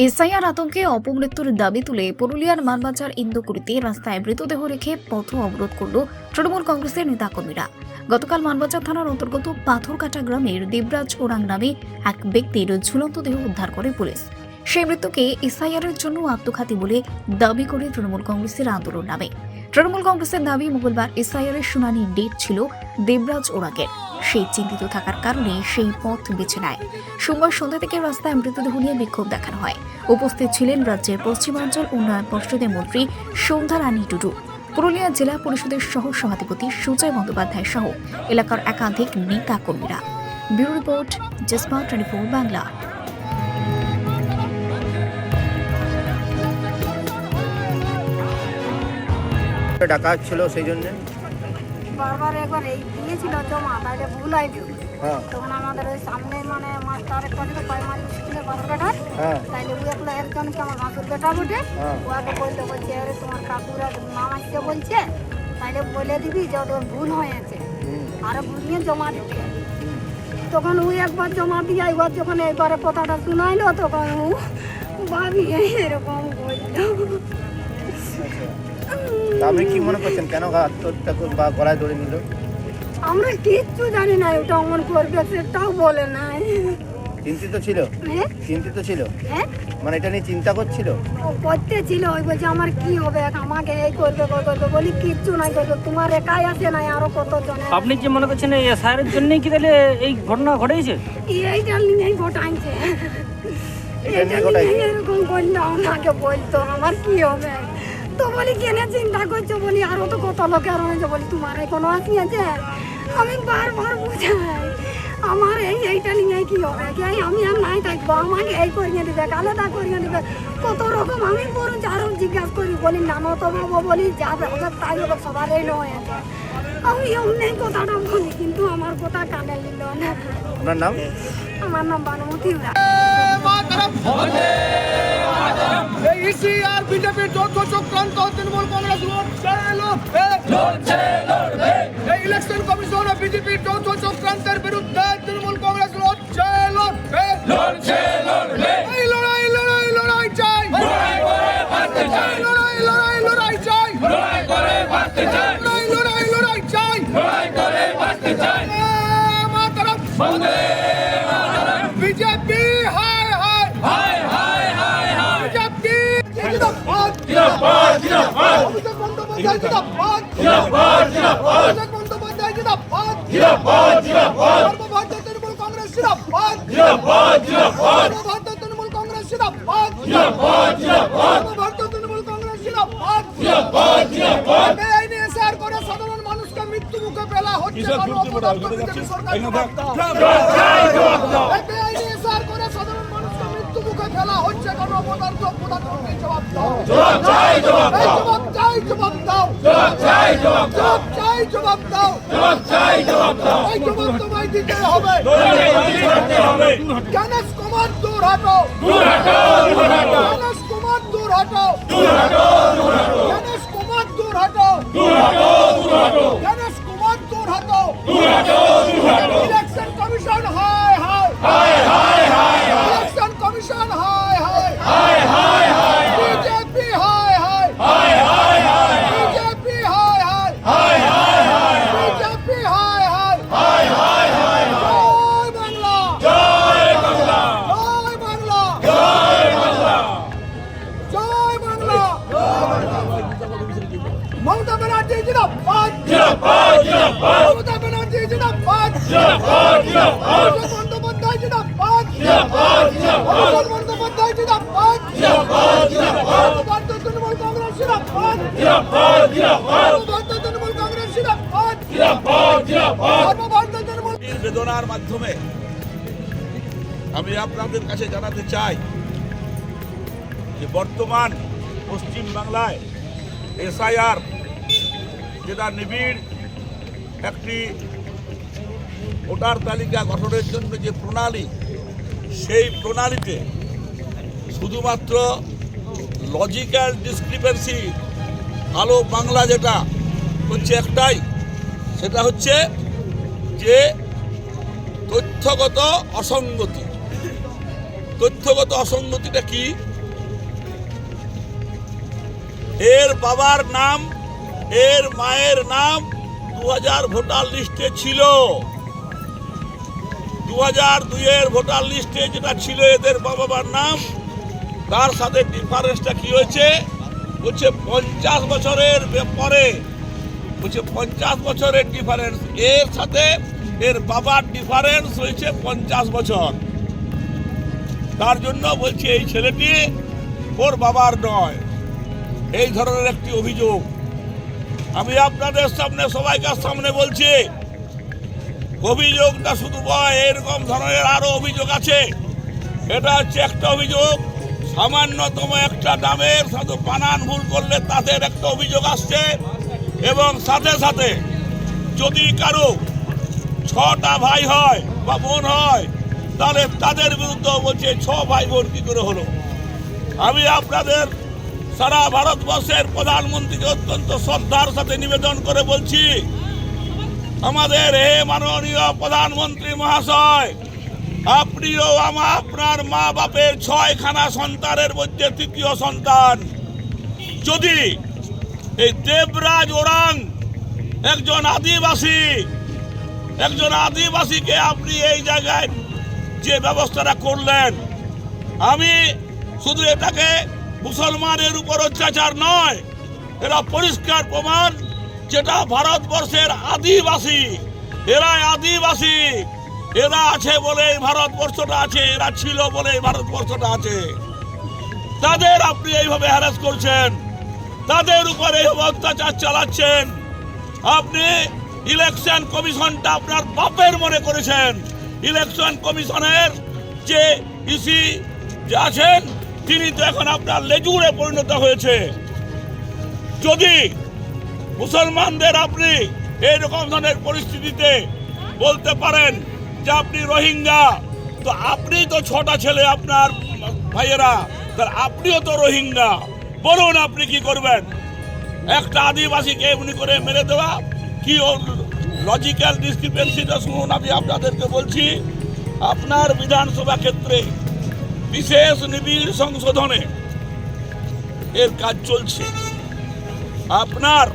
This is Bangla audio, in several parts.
এসআইআর আতঙ্কে অপমৃত্যুর দাবি তুলে পুরুলিয়ার মানবাজার ইন্দুকুড়িতে রাস্তায় মৃতদেহ রেখে পথ অবরোধ করল তৃণমূল কংগ্রেসের নেতাকর্মীরা। গতকাল মানবাজার থানার অন্তর্গত পাথরকাটা গ্রামের দেবরাজ ওরাং নামে এক ব্যক্তির ঝুলন্ত দেহ উদ্ধার করে পুলিশ। সেই মৃত্যুকে এসআইআরের জন্য আত্মঘাতী বলে দাবি করে তৃণমূল কংগ্রেসের আন্দোলন নামে। তৃণমূল কংগ্রেসের দাবি, মঙ্গলবার এসআইআরের শুনানি ডেট ছিল দেবরাজ ওরাংয়ের। সেই চিন্তিত থাকার কারণে সেই পথ বেছে নেয়। সোমবার সন্ধ্যা থেকে রাস্তায় মৃতদেহ নিয়ে বিক্ষোভ দেখানো হয়। উপস্থিত ছিলেন রাজ্যের পশ্চিমাঞ্চল উন্নয়ন পর্ষদের মন্ত্রী সন্ধ্যা রানী টুডু, পুরুলিয়া জেলা পরিষদের সহ সভাধিপতি সুজয় বন্দ্যোপাধ্যায় সহ এলাকার একাধিক নেতা কর্মীরা। ব্যুরো রিপোর্ট, জেসপা 24 বাংলা। ডাকা ছিল সেই জন্য বারবার একবার এই দিয়েছিল জমা, তাহলে ভুল আইডি। হ্যাঁ তখন আমাদের ওই সামনে মানে মাস্টার একটা ছিল প্রাইমারি স্কুলের বারোটার, হ্যাঁ তাইলে ওই একলা একজনকে আমার ভাসুর বেটা বটে, ওকে বলতে বলছে আরে তোমার কাকুরা নাম আসতে বলছে, তাইলে বলে দিবি যে ওদের ভুল হয়েছে আর ভুল নিয়ে জমা দিচ্ছে। তখন ওই একবার জমা দিয়ে এবার যখন একবারে কথাটা শোনাইলো তখন ও ভাবি এরকম বললো। আপনি কি মনে করছেন কেন আত্মহত্যা বা গলায় দড়ি নিল? আমরা কিচ্ছু জানি না, ওটা অমন করবে সেটাও বলে নাই। চিন্তিত ছিল? হ্যাঁ চিন্তিত ছিল হ্যাঁ মানে এটা নিয়ে চিন্তা করছিল? ও করতে ছিল, ওই বলছে আমার কি হবে, আমাকে এই করবে ওই করবে, বলি কিচ্ছু নাই করবে, তোমার একাই আছে নাই আরো কতজন। আপনি কি মনে করছেন এই এসআইআরের জন্যই কি তাহলে এই ঘটনা ঘটেছে? এইটা নিয়েই ঘটাইছে, এটা নিয়ে এইটা ঘটাইছে? নিয়ে এরকম করলে আমাকে বলতো আমার কি হবে। তো বলি কেন চিন্তা করছো, বলি আরো তো কত লোকের রয়েছে, বলি তোমার কোনো আসিয়াছে। আমি বারবার বুঝাই আমার এইটা নিয়ে কি হবে, আমি আর নাই থাকবো, আমাকে এই করিয়ে দিবে, আলাদা করিয়ে দিবে, কত রকম। আমি বরঞ্চ আরো জিজ্ঞাসা করি, বলি নানো তো বাবু, বলি যাবে হবে তাই হবে, সবার এই নয়। আমি অমনি কথাটা বলি, কিন্তু আমার কথা কানে নিল না। আপনার নাম? আমার নাম বানুমতি উরা। ইসিআর বিজেপির যৌথ চক্রান্ত, তৃণমূল কংগ্রেস লড়ছে। এই ইলেকশন কমিশন ও বিজেপির যৌথ চক্রান্তের বিরুদ্ধে তৃণমূল কংগ্রেস লড়ছে। এই লড়াই চাই, লড়াই চাই, লড়াই চাই। মাতরম বিজেপি হায় হায়, বিজেপি জিন্দাবাদ, অভিষেক বন্দ্যোপাধ্যায় জিন্দাবাদ, অভিষেক বন্দ্যোপাধ্যায় জিন্দাবাদ, সর্বভারতীয় তৃণমূল কংগ্রেস জিন্দাবাদ, সর্বভারতীয় তৃণমূল কংগ্রেস জিন্দাবাদ, সর্বভারতীয় তৃণমূল কংগ্রেস জিন্দাবাদ। বেআইনি এসআইআর করে সাধারণ মানুষকে মৃত্যু মুখে ফেলা হচ্ছে, বিজেপি সরকার জবাব দাও। বেআইনি এসআইআর করে সাধারণ মানুষকে মৃত্যু মুখে ফেলা হচ্ছে, কেন প্রধানমন্ত্রী জবাব দাও। জবাব চাই, জবাব দাও। এই জবাব তোমায় দিতে হবে। গণেশ কুমার দূর হটো, গণেশ কুমার দূর হটো, গণেশ কুমার দূর হটো, গণেশ কুমার দূর হটো। ইলেকশন কমিশন হায় হায়, ইলেকশন কমিশন হায় হায়, বিজেপি হায় হায়, বিজেপি হায় হায়, বিজেপি হায় হায়। জয় বাংলা, জয় বাংলা, জয় বাংলা। মমতা ব্যানার্জি জিন্দাবাদ, মমতা ব্যানার্জি জিন্দাবাদ, অভিষেক বন্দ্যোপাধ্যায় জিন্দাবাদ, অভিষেক বন্দ্যোপাধ্যায় জিন্দাবাদ, সর্বভারতীয় তৃণমূল কংগ্রেস জিন্দাবাদ, সর্বভারতীয় তৃণমূল কংগ্রেস জিন্দাবাদ, সর্বভারতীয় তৃণমূল। বেদনার মাধ্যমে আমি আপনাদের কাছে জানাতে চাই যে বর্তমান পশ্চিম বাংলায় এসআইআর যেটা নিবিড় একটি ভোটার তালিকা গঠনের জন্য যে প্রণালী, সেই প্রণালীতে শুধুমাত্র লজিক্যাল ডিসক্রিপেন্সি, ভালো বাংলা যেটা হচ্ছে একটাই, সেটা হচ্ছে যে তথ্যগত অসঙ্গতি। তথ্যগত অসঙ্গতিটা কি? এর বাবার নাম, এর মায়ের নাম 2000 ভোটার লিস্টে ছিল। 2002-এর ভোটার লিস্টে যেটা ছিল এদের বাবার নাম, তার সাথে ডিফারেন্সটা কি হয়েছে? বলছে 50 বছরের পরে, বলছে 50 বছরের ডিফারেন্স। এর সাথে এর বাবার ডিফারেন্স হয়েছে 50 বছর। তার জন্য বলছে এই ছেলেটি ওর বাবার নয়। এই ধরনের একটি অভিযোগ আমি আপনাদের সামনে, সবাইকার সামনে বলছি। অভিযোগটা শুধু এরকম ধরনের আরো অভিযোগ আছে। এটা হচ্ছে একটা অভিযোগ, সামান্যতম একটা নামের শুধু বানান ভুল করলে তাদের একটা অভিযোগ আসছে। এবং সাথে সাথে যদি কারো 6টা ভাই হয় বা বোন হয়, তাহলে তাদের বিরুদ্ধে বলছে 6 ভাই বোন কি করে হলো। আমি আপনাদের সারা ভারতবর্ষের প্রধানমন্ত্রীকে অত্যন্ত শ্রদ্ধার সাথে নিবেদন করে বলছি, আমাদের হে মাননীয় প্রধানমন্ত্রী মহাশয়, আপনিও আপনার মা বাপের 6খানা সন্তানের মধ্যে তৃতীয় সন্তান। যদি এই দেবরাজ ওরাং একজন আদিবাসীকে আপনি এই জায়গায় যে ব্যবস্থাটা করলেন, আমি শুধু এটাকে মুসলমানের উপর অত্যাচার নয়, এরা পরিষ্কার প্রমাণ যেটা ভারতবর্ষের আদিবাসী, এরা আছে বলে এই ভারতবর্ষটা আছে, এরা ছিল বলে এই ভারতবর্ষটা আছে। তাদের আপনি এইভাবে হ্যারাস করছেন, তাদের উপর এইভাবে অত্যাচার চালাচ্ছেন। আপনি ইলেকশন কমিশনটা আপনার বাপের মনে করেছেন। ইলেকশন কমিশনের যে ইসি যে আছেন, তিনি তো এখন আপনার লেজুড়ে পরিণত হয়েছে। যদি মুসলমানদের আপনি এইরকম ধরনের পরিস্থিতিতে বলতে পারেন যে আপনি রোহিঙ্গা, তো আপনি তো 6টা ছেলে আপনার ভাইয়েরা, তাহলে আপনিও তো রোহিঙ্গা। বলুন আপনি কি করবেন? একটা আদিবাসীকে এমনি করে মেরে দেওয়া কি লজিক্যাল ডিসক্রিপেন্সিটা শুনুন। আমি আপনাদেরকে বলছি, আপনার বিধানসভা ক্ষেত্রে বিশেষ নিবিড় সংশোধনে এর কাজ চলছে। আপনার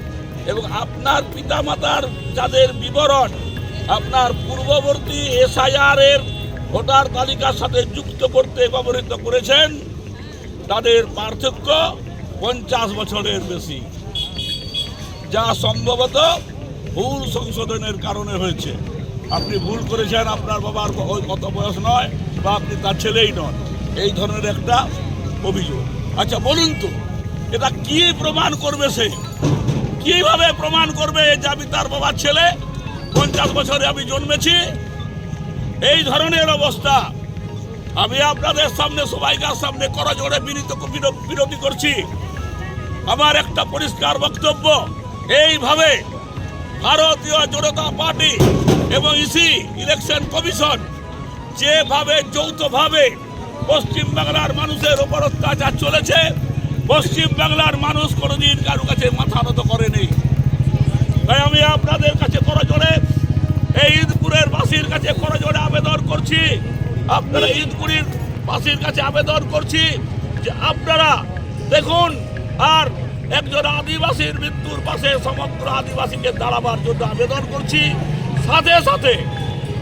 এবং আপনার পিতামাতার যাদের বিবরণ আপনার পূর্ববর্তী SIR এর ভোটার তালিকার সাথে যুক্ত করতে ব্যবহৃত করেছেন, তাদের পার্থক্য 50 বছরের বেশি, যা সম্ভবত ভুল সংশোধনের কারণে হয়েছে। আপনি ভুল করেছেন, আপনার বাবার ওই কত বয়স নয়, বা আপনি তার ছেলেই নন, এই ধরনের একটা অভিযোগ। আচ্ছা বলুন তো, এটা কি প্রমাণ করবে? সে কিভাবে প্রমাণ করবে যে আমি তার বাবার ছেলে, 50 বছরে আমি জন্মেছি? এই ধরনের অবস্থা আমি আপনাদের সামনে, সবাইকার সামনে করজোড়ে বিরতি করছি। আমার একটা পরিষ্কার বক্তব্য, এইভাবে ভারতীয় জনতা পার্টি এবং ইসি ইলেকশন কমিশন যেভাবে যৌথভাবে পশ্চিমবাংলার মানুষের উপর অত্যাচার চলেছে, পশ্চিমবাংলার মানুষ কোনোদিন কারো কাছে মাথা নত করেনি। তাই আমি আপনাদের কাছে করজোড়ে, এই ঈদপুরের বাসীর কাছে করজোড়ে আবেদন করছি, আপনারা ঈদপুরের বাসীর কাছে আবেদন করছি যে আপনারা দেখুন, আর একজন আদিবাসীর মৃত্যুর পাশে সমগ্র আদিবাসীকে দাঁড়াবার জন্য আবেদন করছি। সাথে সাথে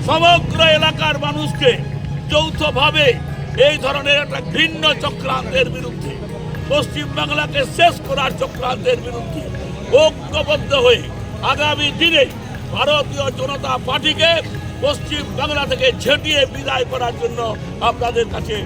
সমগ্র এলাকার মানুষকে যৌথভাবে এই ধরনের একটা ভিন্ন চক্রান্তের বিরুদ্ধে, পশ্চিমবাংলাকে শেষ করার চক্রান্তের বিরুদ্ধে ঐক্যবদ্ধ হয়ে আগামী দিনে ভারতীয় জনতা পার্টিকে পশ্চিমবাংলা থেকে ঝেঁটিয়ে বিদায় করার জন্য আপনাদের কাছে